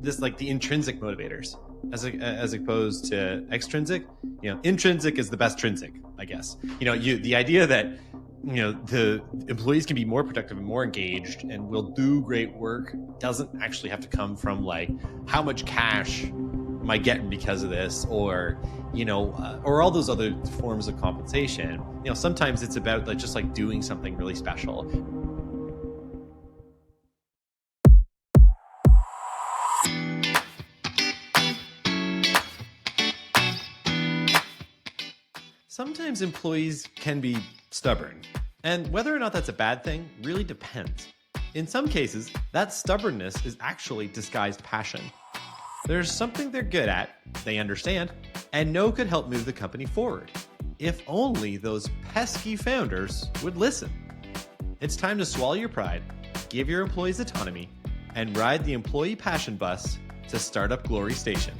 this like the intrinsic motivators as opposed to extrinsic. Intrinsic is the best trinsic, I guess. The idea that the employees can be more productive and more engaged and will do great work doesn't actually have to come from like how much cash am I getting because of this, or or all those other forms of compensation. Sometimes it's about like just like doing something really special. Sometimes employees can be stubborn, and whether or not that's a bad thing really depends. In some cases, that stubbornness is actually disguised passion. There's something they're good at, they understand, and know could help move the company forward, if only those pesky founders would listen. It's time to swallow your pride, give your employees autonomy, and ride the employee passion bus to Startup Glory Station.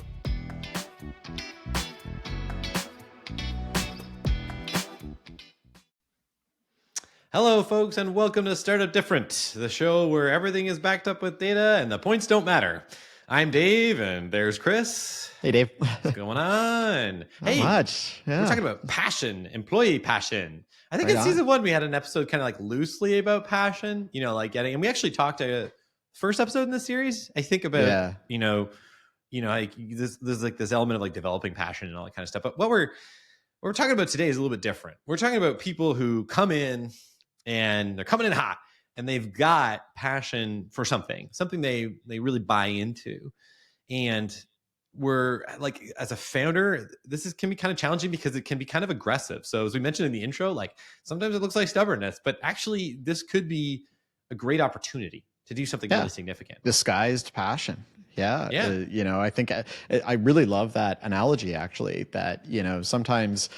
Hello, folks, and welcome to Startup Different, the show where everything is backed up with data and the points don't matter. I'm Dave, and there's Chris. Hey, Dave. What's going on? Not much. Yeah. We're talking about passion, employee passion. I think in season 1, we had an episode kind of like loosely about passion, and we actually talked to first episode in the series, I think about, like there's like this element of like developing passion and all that kind of stuff. But what we're talking about today is a little bit different. We're talking about people who come in and they're coming in hot and they've got passion for something they really buy into. And we're like, as a founder, can be kind of challenging because it can be kind of aggressive. So as we mentioned in the intro, like sometimes it looks like stubbornness, but actually this could be a great opportunity to do something really significant. Disguised passion. Yeah. I think I really love that analogy, actually, that, sometimes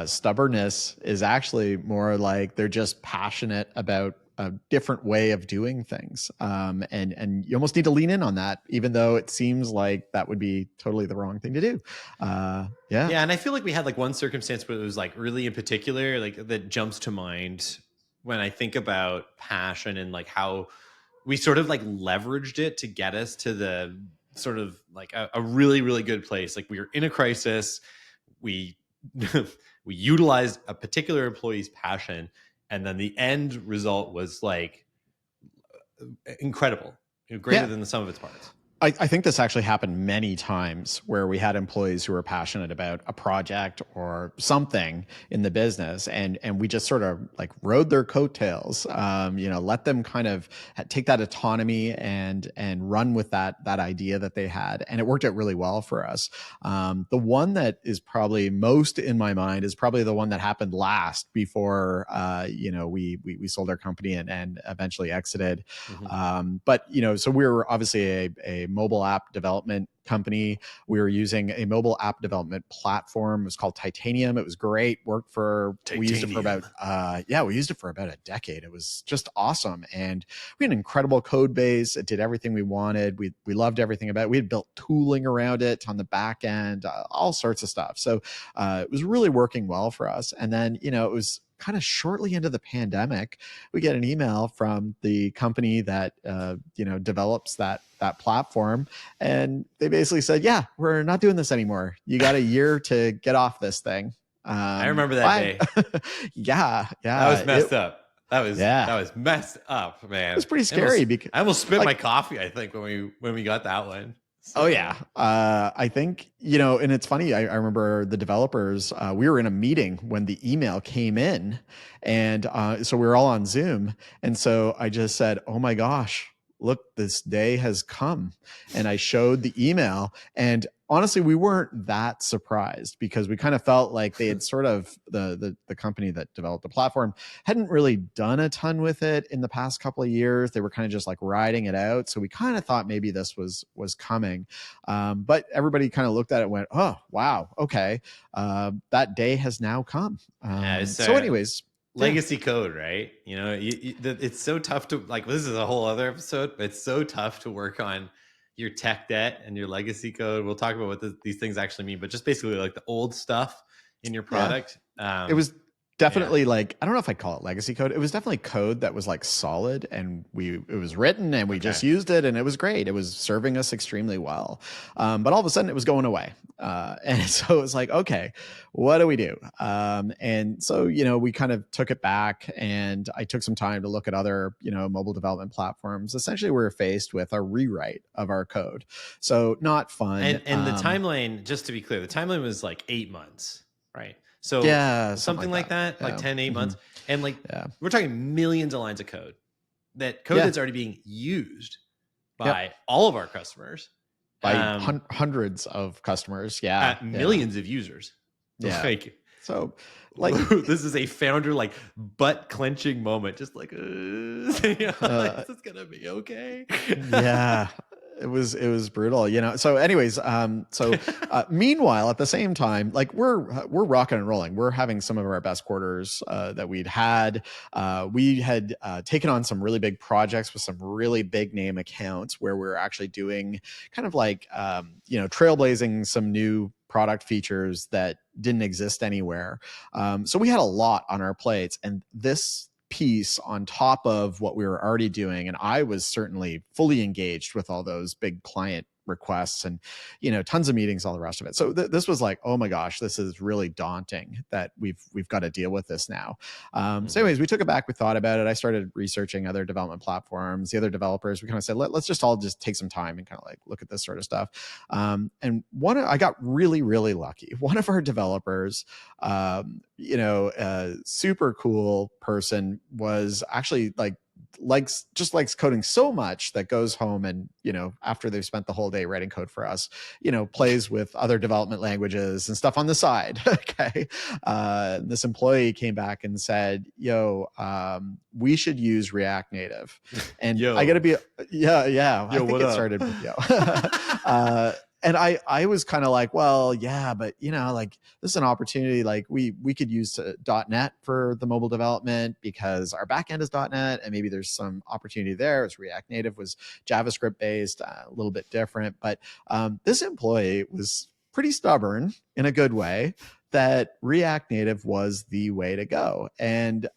stubbornness is actually more like they're just passionate about a different way of doing things. And you almost need to lean in on that, even though it seems like that would be totally the wrong thing to do. Yeah. And I feel like we had like one circumstance where it was like really in particular, like that jumps to mind when I think about passion and like how we sort of like leveraged it to get us to the sort of like a really, really good place. Like we were in a crisis. We utilized a particular employee's passion, and then the end result was like incredible, greater than the sum of its parts. I think this actually happened many times where we had employees who were passionate about a project or something in the business, and we just sort of like rode their coattails, let them kind of take that autonomy and run with that idea that they had. And it worked out really well for us. The one that is probably most in my mind is probably the one that happened last before, we sold our company and eventually exited. Mm-hmm. But so we were obviously a mobile app development company. We were using a mobile app development platform. It was called Titanium. It was great. We used it for about a decade. It was just awesome. And we had an incredible code base. It did everything we wanted. We loved everything about it. We had built tooling around it on the back end, all sorts of stuff. So it was really working well for us. And then, it was kind of shortly into the pandemic, we get an email from the company that develops that platform, and they basically said, "Yeah, we're not doing this anymore. You got a year to get off this thing." I remember that day. Yeah, that was messed up. That was messed up, man. It was pretty scary because I almost spit my coffee, I think, when we got that one. So. Oh yeah. I think, and it's funny. I remember the developers, we were in a meeting when the email came in, and so we were all on Zoom. And so I just said, "Oh my gosh, look, this day has come." And I showed the email, and honestly, we weren't that surprised because we kind of felt like they had sort of the company that developed the platform hadn't really done a ton with it in the past couple of years. They were kind of just like riding it out. So we kind of thought maybe this was coming. But everybody kind of looked at it and went, "Oh, wow. Okay. That day has now come." So anyways, legacy code, right? It's so tough to like, this is a whole other episode, but it's so tough to work on your tech debt and your legacy code. We'll talk about what these things actually mean, but just basically like the old stuff in your product. It was definitely like, I don't know if I'd call it legacy code. It was definitely code that was like solid, and it was written and we just used it, and it was great. It was serving us extremely well. But all of a sudden it was going away. And so it was like, okay, what do we do? And so, we kind of took it back, and I took some time to look at other, mobile development platforms. Essentially, we were faced with a rewrite of our code. So not fun. And the timeline, just to be clear, the timeline was like 8 months, right? So something like that, like 10, 8 months. And we're talking millions of lines of code that's already being used by all of our customers. By hundreds of customers. Millions of users. Yeah. So this is a founder butt clenching moment. Just is this gonna be okay? Yeah. It was brutal, So anyways, meanwhile, at the same time, we're rocking and rolling. We're having some of our best quarters that we'd had. We had taken on some really big projects with some really big name accounts where we're actually doing kind of trailblazing some new product features that didn't exist anywhere. So we had a lot on our plates, and this piece on top of what we were already doing, and I was certainly fully engaged with all those big client requests and tons of meetings, all the rest of it. So this was like, oh my gosh, this is really daunting that we've got to deal with this now. So anyways, we took it back, we thought about it. I started researching other development platforms, the other developers. We kind of said, let's just all take some time and kind of look at this sort of stuff. And I got really, really lucky. One of our developers, super cool person, was actually likes coding so much that goes home and after they've spent the whole day writing code for us, plays with other development languages and stuff on the side. Okay. This employee came back and said, we should use React Native. And I gotta be I think it started with and I was kind of like, well, yeah, but this is an opportunity. We could use .NET for the mobile development because our backend is .NET, and maybe there's some opportunity there. As React Native was JavaScript based, a little bit different. But this employee was pretty stubborn in a good way that React Native was the way to go. And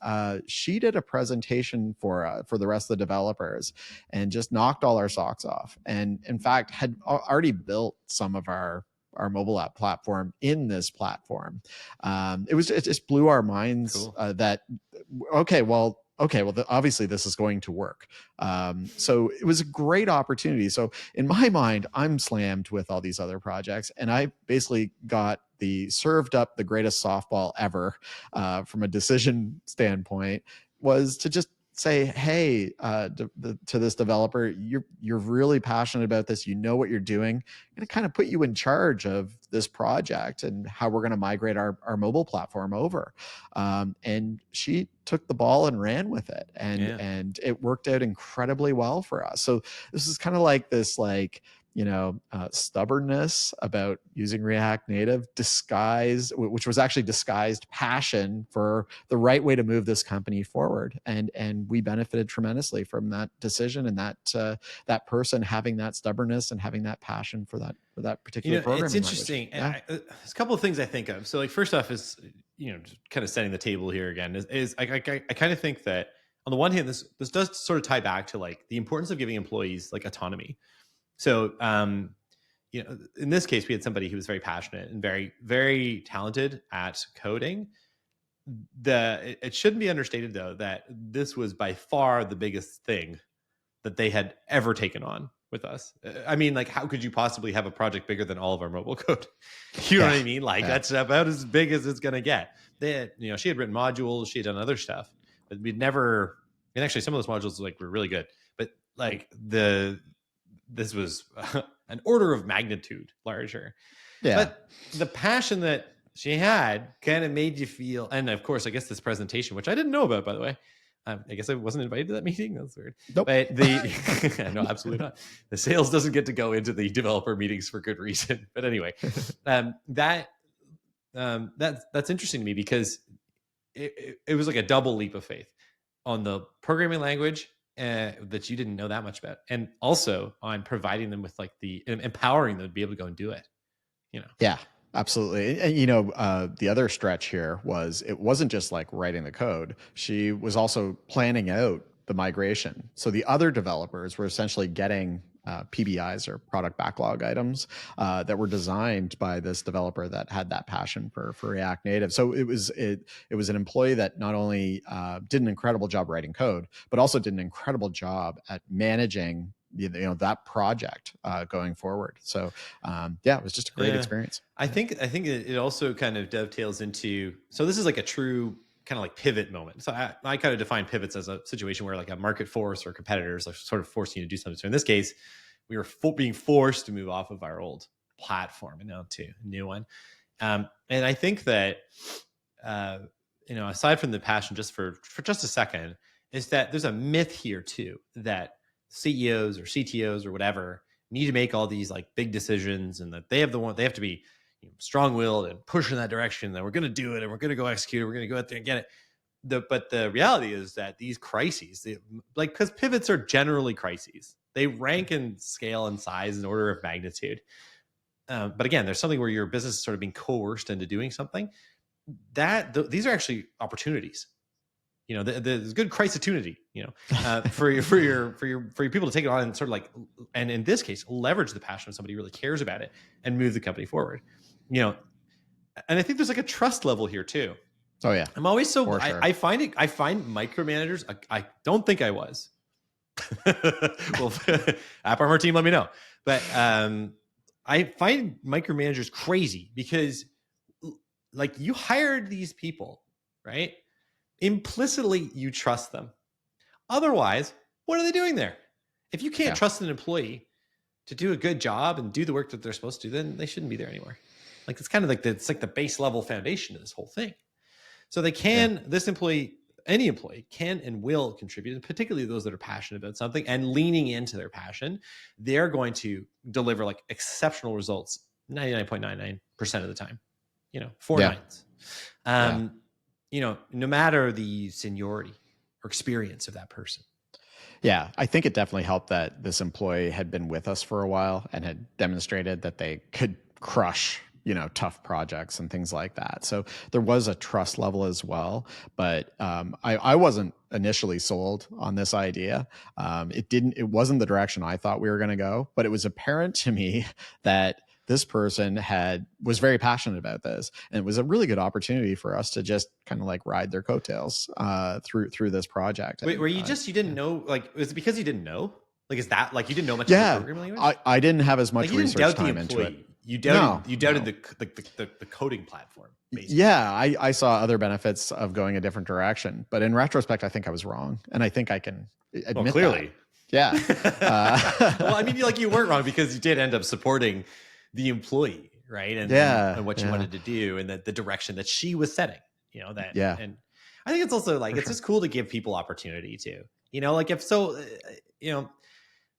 she did a presentation for the rest of the developers and just knocked all our socks off. And in fact, had already built some of our mobile app platform in this platform. It just blew our minds. Cool. Obviously this is going to work. So it was a great opportunity. So in my mind, I'm slammed with all these other projects, and I basically got served up the greatest softball ever from a decision standpoint, was to just say, hey, to this developer, you're really passionate about this. You know what you're doing. I'm going to kind of put you in charge of this project and how we're going to migrate our mobile platform over. And she took the ball and ran with it, and it worked out incredibly well for us. So this is kind of like this, stubbornness about using React Native, which was actually disguised passion for the right way to move this company forward. And we benefited tremendously from that decision, and that person having that stubbornness and having that passion for that particular program. It's interesting. There's a couple of things I think of. So first off is, kind of setting the table here again is I kind of think that on the one hand, this does sort of tie back to the importance of giving employees autonomy. So, in this case, we had somebody who was very passionate and very, very talented at coding. It shouldn't be understated, though, that this was by far the biggest thing that they had ever taken on with us. I mean, how could you possibly have a project bigger than all of our mobile code? You know what I mean? That's about as big as it's going to get. They had, she had written modules, she had done other stuff, but we'd never, and actually some of those modules were really good, but this was an order of magnitude larger. Yeah. But the passion that she had kind of made you feel, and of course, I guess this presentation, which I didn't know about, by the way, I guess I wasn't invited to that meeting. That's weird. Nope. But no, absolutely not. The sales doesn't get to go into the developer meetings for good reason. But anyway, that's interesting to me because it was like a double leap of faith on the programming language that you didn't know that much about, and also on providing them with the empowering them to be able to go and do it. Yeah. Absolutely. And the other stretch here was it wasn't just like writing the code. She was also planning out the migration. So the other developers were essentially getting PBIs, or product backlog items, that were designed by this developer that had that passion for React Native. So it was an employee that not only did an incredible job writing code, but also did an incredible job at managing that project going forward. So it was just a great experience. I think it also kind of dovetails into, so this is like a true kind of like pivot moment. So I kind of define pivots as a situation where like a market force or competitors are sort of forcing you to do something. So in this case, we were being forced to move off of our old platform and now to a new one. And I think that, aside from the passion, just for just a second, is that there's a myth here too, that CEOs or CTOs or whatever need to make all these like big decisions, and that they have to be strong-willed and push in that direction, that we're going to do it and we're going to go execute it, we're going to go out there and get it. But the reality is that these crises, because pivots are generally crises, they rank in scale and size and order of magnitude. But again, there's something where your business is sort of being coerced into doing something. These are actually opportunities. There's good crisis-tunity, for your people to take it on and sort of like, and in this case, leverage the passion of somebody who really cares about it and move the company forward. And I think there's like a trust level here too. Oh yeah. I'm always so, sure. I find micromanagers. I don't think I was. Well, App Armor team, let me know. But I find micromanagers crazy because like you hired these people, right? Implicitly, you trust them. Otherwise, what are they doing there? If you can't trust an employee to do a good job and do the work that they're supposed to do, then they shouldn't be there anymore. Like it's kind of like it's like the base level foundation of this whole thing. So they can, any employee can and will contribute, and particularly those that are passionate about something and leaning into their passion, they're going to deliver like exceptional results 99.99% of the time. 4 nines. No matter the seniority or experience of that person. Yeah, I think it definitely helped that this employee had been with us for a while and had demonstrated that they could crush, tough projects and things like that. So there was a trust level as well. But I wasn't initially sold on this idea. It wasn't the direction I thought we were going to go, but it was apparent to me that this person was very passionate about this, and it was a really good opportunity for us to just kind of like ride their coattails through this project. Wait, were you didn't know? Like, is it because you didn't know? Like, is that like you didn't know much about the programming language? I didn't have as much research time into it. You doubted the coding platform. Basically. Yeah, I saw other benefits of going a different direction, but in retrospect, I think I was wrong, and I think I can admit clearly. That. Yeah. Well, I mean, like you weren't wrong because you did end up supporting the employee, right? And what you wanted to do and the direction that she was setting, and I think it's also like, it's just cool to give people opportunity too, like if so,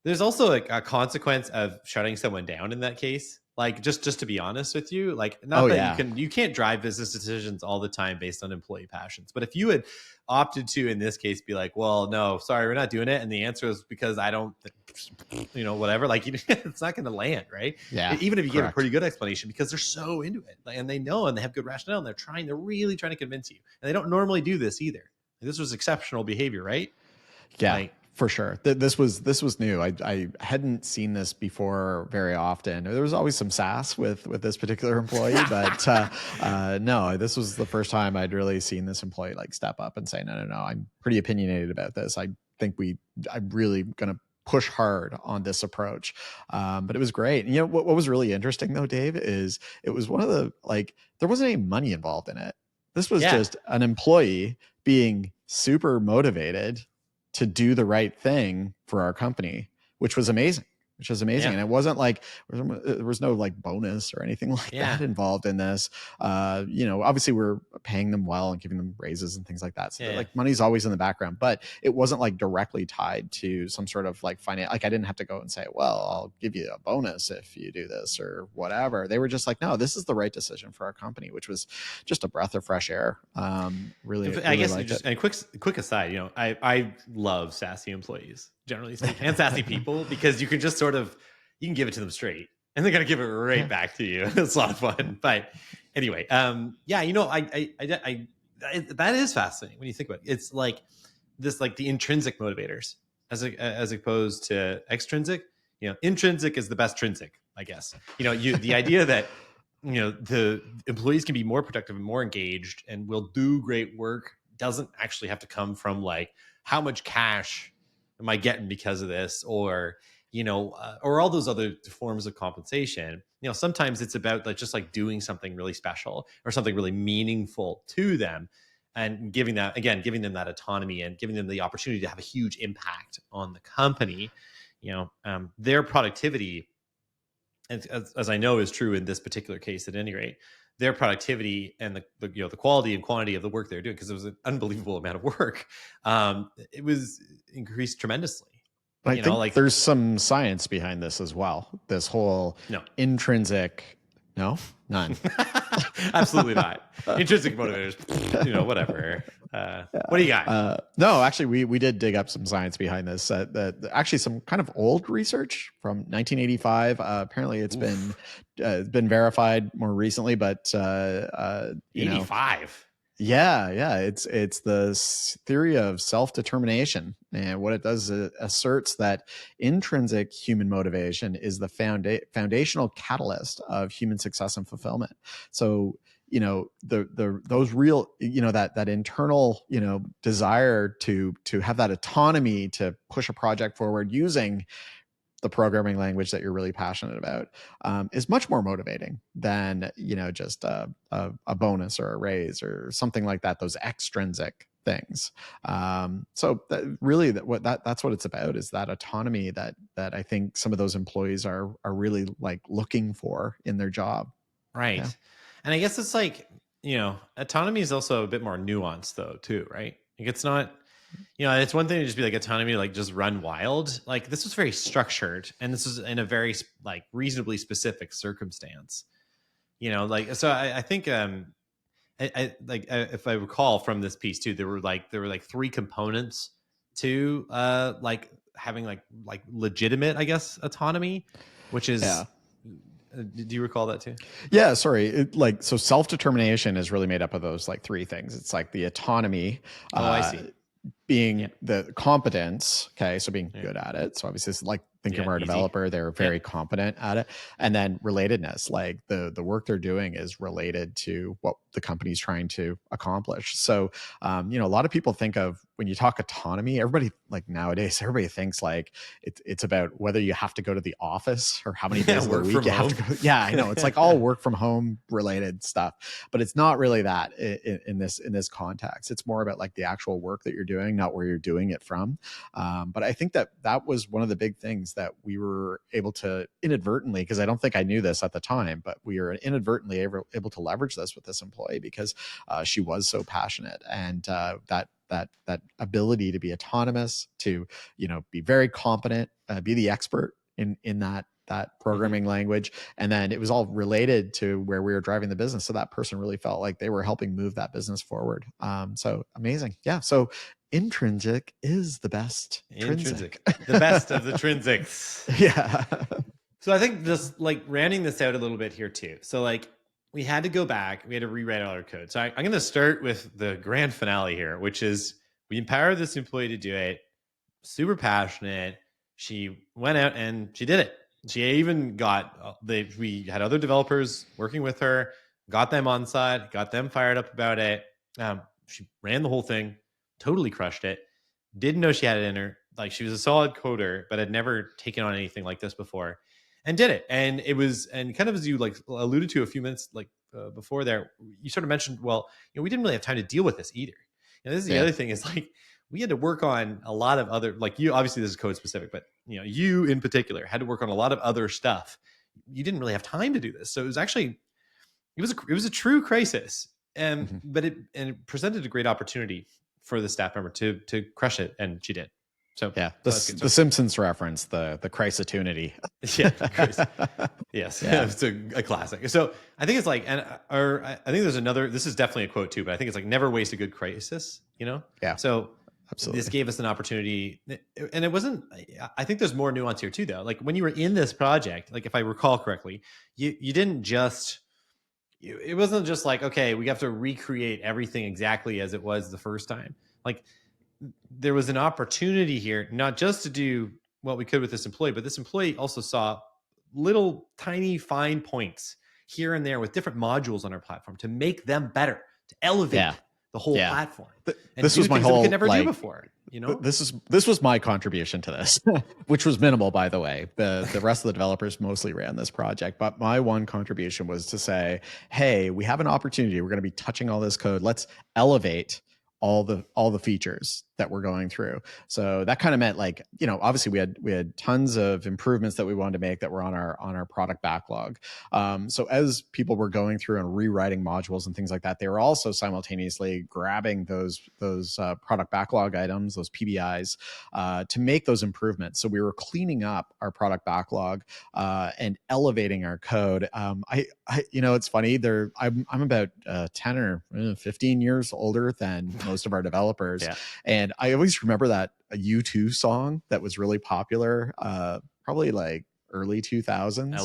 there's also like a consequence of shutting someone down in that case. Like, just to be honest with you, like, you can't drive business decisions all the time based on employee passions. But if you had opted to, in this case, be like, well, no, sorry, we're not doing it. And the answer is because I don't, whatever, like, it's not going to land, right? Yeah. Even if you give a pretty good explanation, because they're so into it and they know, and they have good rationale, and they're really trying to convince you. And they don't normally do this either. This was exceptional behavior, right? Yeah. For sure. This was new. I hadn't seen this before very often. There was always some sass with this particular employee, but no, this was the first time I'd really seen this employee like step up and say, no, I'm pretty opinionated about this. I think I'm really going to push hard on this approach. But it was great. And what was really interesting though, Dave, is it was one of the, like, there wasn't any money involved in it. This was just an employee being super motivated to do the right thing for our company, which was amazing. And it wasn't like, there was no like bonus or anything like that involved in this. Obviously we're paying them well and giving them raises and things like that. So like money's always in the background, but it wasn't like directly tied to some sort of like finance. Like I didn't have to go and say, well, I'll give you a bonus if you do this or whatever. They were just like, no, this is the right decision for our company, which was just a breath of fresh air. Really, I guess just and quick aside, I love sassy employees, generally speaking, and sassy people, because you can just you can give it to them straight and they're gonna give it right back to you. It's a lot of fun. But anyway, yeah, you know, I that is fascinating when you think about it. It's like this, like the intrinsic motivators as opposed to extrinsic. You know, intrinsic is the best trinsic, I guess. You know, the idea that, you know, the employees can be more productive and more engaged and will do great work doesn't actually have to come from like, how much cash am I getting because of this, or, you know, or all those other forms of compensation. You know, sometimes it's about like just like doing something really special or something really meaningful to them, and giving them that autonomy and giving them the opportunity to have a huge impact on the company. You know, their productivity, as I know is true in this particular case at any rate, their productivity and the you know, the quality and quantity of the work they're doing, because it was an unbelievable amount of work, it was increased tremendously. I think like there's some science behind this as well. This whole intrinsic, none. Absolutely not. Intrinsic motivators, you know, whatever. What do you got? No, actually, we did dig up some science behind this. Actually, some kind of old research from 1985. Apparently, it's been verified more recently, but 85. Yeah. It's the theory of self-determination. And what it does is it asserts that intrinsic human motivation is the foundational catalyst of human success and fulfillment. So, you know, those real, you know, that internal, you know, desire to have that autonomy to push a project forward using the programming language that you're really passionate about, is much more motivating than, you know, just a bonus or a raise or something like that. Those extrinsic things. So that's what it's about, is that autonomy that I think some of those employees are really like looking for in their job. Right. Yeah. And I guess it's like, you know, autonomy is also a bit more nuanced though too, right? Like it's not, you know, it's one thing to just be like autonomy, like just run wild. Like this was very structured, and this was in a very like reasonably specific circumstance. You know, like, so I think if I recall from this piece too, there were like 3 components to like having like legitimate, I guess, autonomy, which is. Yeah. Do you recall that too? Yeah, sorry. So self-determination is really made up of those like 3 things. It's like the autonomy. I see. Being the competence, okay, so being good at it. So obviously it's like thinking of our developer, they're very competent at it. And then relatedness, like the work they're doing is related to what the company's trying to accomplish. So, you know, a lot of people think of, when you talk autonomy, everybody, like nowadays, everybody thinks like it's about whether you have to go to the office or how many days a week you have to go. Yeah, I know. It's like all work from home related stuff, but it's not really that in this context. It's more about like the actual work that you're doing, not where you're doing it from. But I think that was one of the big things that we were able to inadvertently, because I don't think I knew this at the time, but we were inadvertently able to leverage this with this employee because she was so passionate, and that ability to be autonomous, to, you know, be very competent, be the expert in that programming language. And then it was all related to where we were driving the business. So that person really felt like they were helping move that business forward. So amazing. Yeah. So intrinsic is the best. Intrinsic. The best of the trinsics. Yeah. So I think this, like, rounding this out a little bit here too. So like, we had to go back, we had to rewrite all our code. So I'm going to start with the grand finale here, which is we empowered this employee to do it. Super passionate. She went out and she did it. She even got, we had other developers working with her, got them on side, got them fired up about it. She ran the whole thing, totally crushed it. Didn't know she had it in her. Like, she was a solid coder, but had never taken on anything like this before, and did it. And it was, and kind of as you like alluded to a few minutes like before there, you sort of mentioned, well, you know, we didn't really have time to deal with this either. And this is the other thing, is like, we had to work on a lot of other, like, you, obviously this is code specific, but you know, you in particular had to work on a lot of other stuff. You didn't really have time to do this. So it was actually, it was a true crisis. And, but it presented a great opportunity for the staff member to crush it. And she did. So yeah, the Simpsons reference, the crisis-tunity. Yes, it's a classic. So I think it's like, and I think there's another. This is definitely a quote too, but I think it's like, never waste a good crisis. You know. Yeah. So absolutely. This gave us an opportunity, and it wasn't, I think there's more nuance here too, though. Like when you were in this project, like if I recall correctly, you didn't just, it wasn't just like, okay, we have to recreate everything exactly as it was the first time. Like there was an opportunity here, not just to do what we could with this employee, but this employee also saw little tiny fine points here and there with different modules on our platform to make them better, to elevate the whole platform. And this do was my things whole, that we could never like, do before. You know, this was my contribution to this, which was minimal, by the way. The rest of the developers mostly ran this project, but my one contribution was to say, hey, we have an opportunity. We're going to be touching all this code. Let's elevate all the features that we're going through. So that kind of meant, like, you know, obviously we had tons of improvements that we wanted to make that were on our product backlog. So as people were going through and rewriting modules and things like that, they were also simultaneously grabbing those product backlog items, those PBIs, to make those improvements. So we were cleaning up our product backlog and elevating our code. I you know, it's funny. I'm about 10 or 15 years older than most of our developers, and I always remember that a U2 song that was really popular, probably like early 2000s.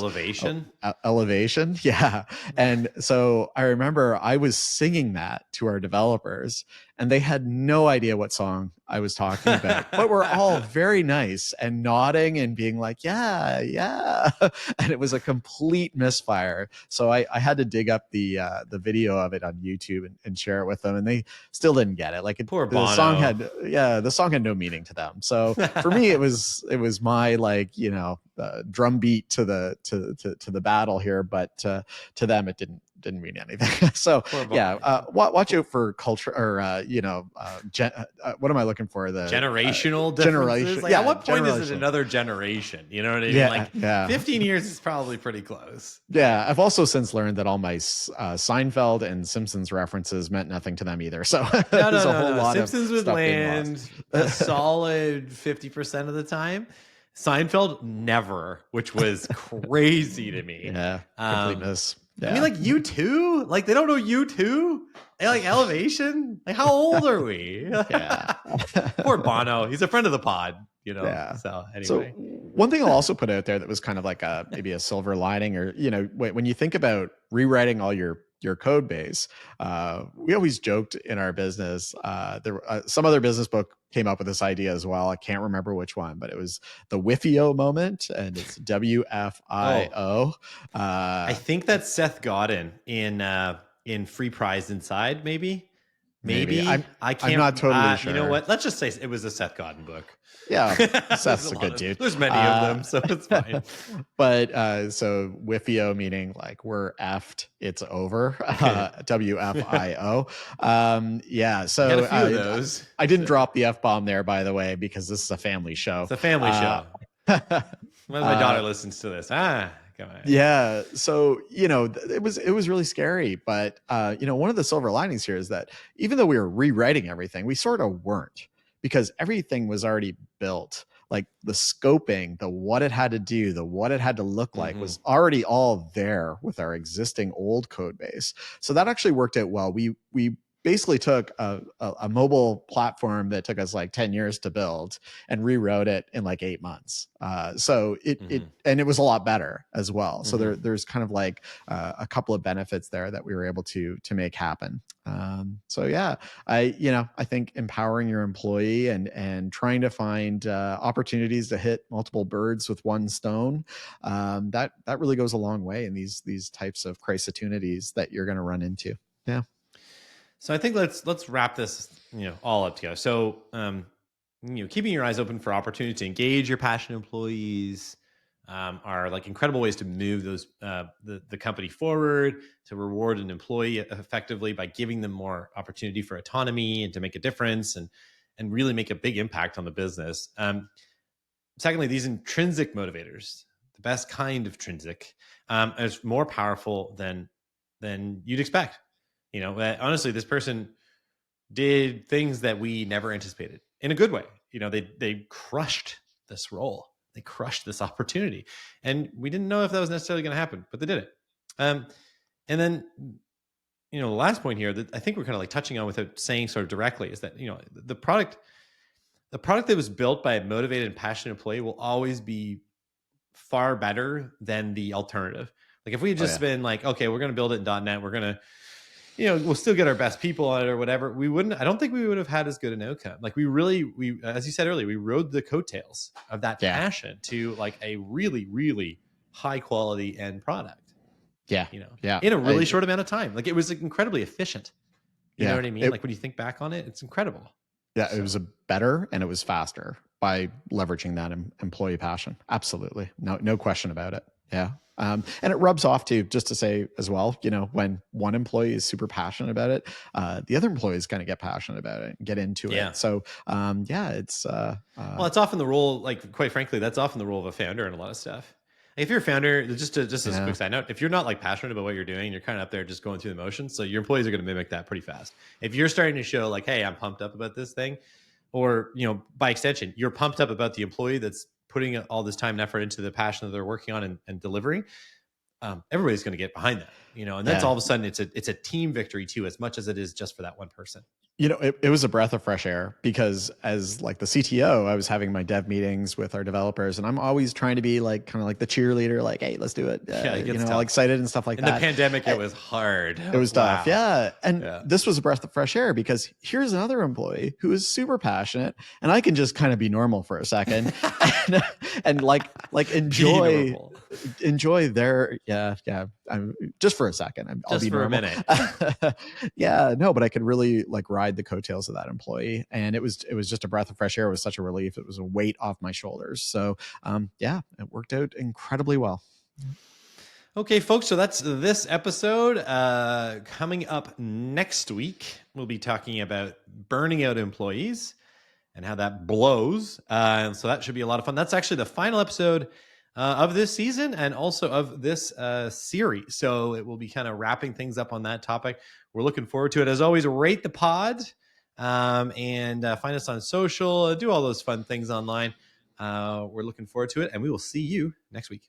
Elevation. Yeah. And so I remember I was singing that to our developers, and they had no idea what song I was talking about, but we're all very nice and nodding and being like, yeah. And it was a complete misfire. So I had to dig up the video of it on YouTube and share it with them, and they still didn't get it. Like, poor the Bono. song had no meaning to them. So for me, it was my, like, you know, drum beat to the battle here, but to them it didn't mean anything. So watch out for culture, or you know, what am I looking for? The generational differences. Like, at what point is it another generation? You know what I mean? Like 15 years is probably pretty close. Yeah, I've also since learned that all my Seinfeld and Simpsons references meant nothing to them either. So there's a whole lot Simpsons of would stuff land a solid 50% of the time. Seinfeld never, which was crazy to me. Yeah, completeness. I mean, like, U2, like, they don't know U2, like Elevation. Like, how old are we? Yeah. Poor Bono. He's a friend of the pod, you know. Yeah. So anyway, so one thing I'll also put out there that was kind of like maybe a silver lining, or, you know, when you think about rewriting all your code base, we always joked in our business. Some other business book came up with this idea as well. I can't remember which one, but it was the WFIO moment, and it's WFIO. I think that's Seth Godin in Free Prize Inside, maybe. I can't. I'm not totally sure. You know what? Let's just say it was a Seth Godin book. Yeah, Seth's a good dude. There's many of them, so it's fine. But so WFIO, meaning like we're effed, it's over. WFIO. Yeah. So got a few of those. I didn't drop the F bomb there, by the way, because this is a family show. It's a family show. When my daughter listens to this, yeah. So, you know, it was really scary, but you know, one of the silver linings here is that even though we were rewriting everything, we sort of weren't, because everything was already built. Like the scoping, the what it had to do, the what it had to look like was already all there with our existing old code base. So that actually worked out well. We basically took a mobile platform that took us like 10 years to build and rewrote it in like 8 months. So it was a lot better as well. So there's kind of like a couple of benefits there that we were able to make happen. So yeah, I think empowering your employee and trying to find opportunities to hit multiple birds with one stone, that really goes a long way in these types of crisis opportunities that you're going to run into. Yeah. So I think let's wrap this, all up together. So, keeping your eyes open for opportunities to engage your passionate employees are like incredible ways to move those the company forward, to reward an employee effectively by giving them more opportunity for autonomy and to make a difference and really make a big impact on the business. Secondly, these intrinsic motivators, the best kind of intrinsic, is more powerful than you'd expect. Honestly, this person did things that we never anticipated in a good way. They crushed this role. They crushed this opportunity. And we didn't know if that was necessarily going to happen, but they did it. And then, the last point here that I think we're kind of like touching on without saying sort of directly is that, the product the product that was built by a motivated and passionate employee will always be far better than the alternative. Like if we had just been like, okay, we're going to build it in .NET, we're going to, we'll still get our best people on it or whatever. I don't think we would have had as good an outcome. Like we, as you said earlier, we rode the coattails of that passion to like a really, really high quality end product. Yeah. In a really short amount of time. Like it was incredibly efficient. You know what I mean? Like when you think back on it, it's incredible. Yeah. It was better and it was faster by leveraging that employee passion. Absolutely. No question about it. Yeah. And it rubs off too, just to say as well, when one employee is super passionate about it, the other employees kind of get passionate about it and get into it. So, it's, well, it's often the role, like quite frankly, that's often the role of a founder in a lot of stuff. If you're a founder, just as a quick side note, if you're not like passionate about what you're doing, you're kind of up there just going through the motions. So your employees are going to mimic that pretty fast. If you're starting to show like, hey, I'm pumped up about this thing, or, by extension, you're pumped up about the employee that's putting all this time and effort into the passion that they're working on and delivering, everybody's going to get behind that, and that's all of a sudden it's a team victory too, as much as it is just for that one person. It was a breath of fresh air because as like the CTO, I was having my dev meetings with our developers and I'm always trying to be like, kind of like the cheerleader, like, hey, let's do it. All excited and stuff like that. In the pandemic, it was hard. It was tough. Yeah. And this was a breath of fresh air because here's another employee who is super passionate and I can just kind of be normal for a second and enjoy their, just for a second. I'll be normal. A minute. But I could really like ride the coattails of that employee. And it was just a breath of fresh air. It was such a relief. It was a weight off my shoulders. So it worked out incredibly well. Okay, folks. So that's this episode. Coming up next week, we'll be talking about burning out employees and how that blows. So that should be a lot of fun. That's actually the final episode of this season and also of this series. So it will be kind of wrapping things up on that topic. We're looking forward to it. As always, rate the pod and find us on social, do all those fun things online. We're looking forward to it, and we will see you next week.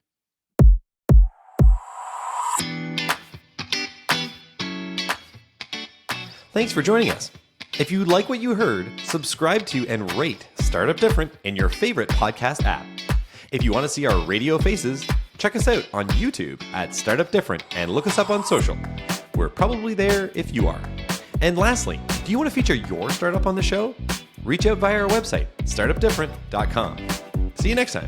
Thanks for joining us. If you like what you heard, subscribe to and rate Startup Different in your favorite podcast app. If you want to see our radio faces, check us out on YouTube at Startup Different and look us up on social. We're probably there if you are. And lastly, do you want to feature your startup on the show? Reach out via our website, startupdifferent.com. See you next time.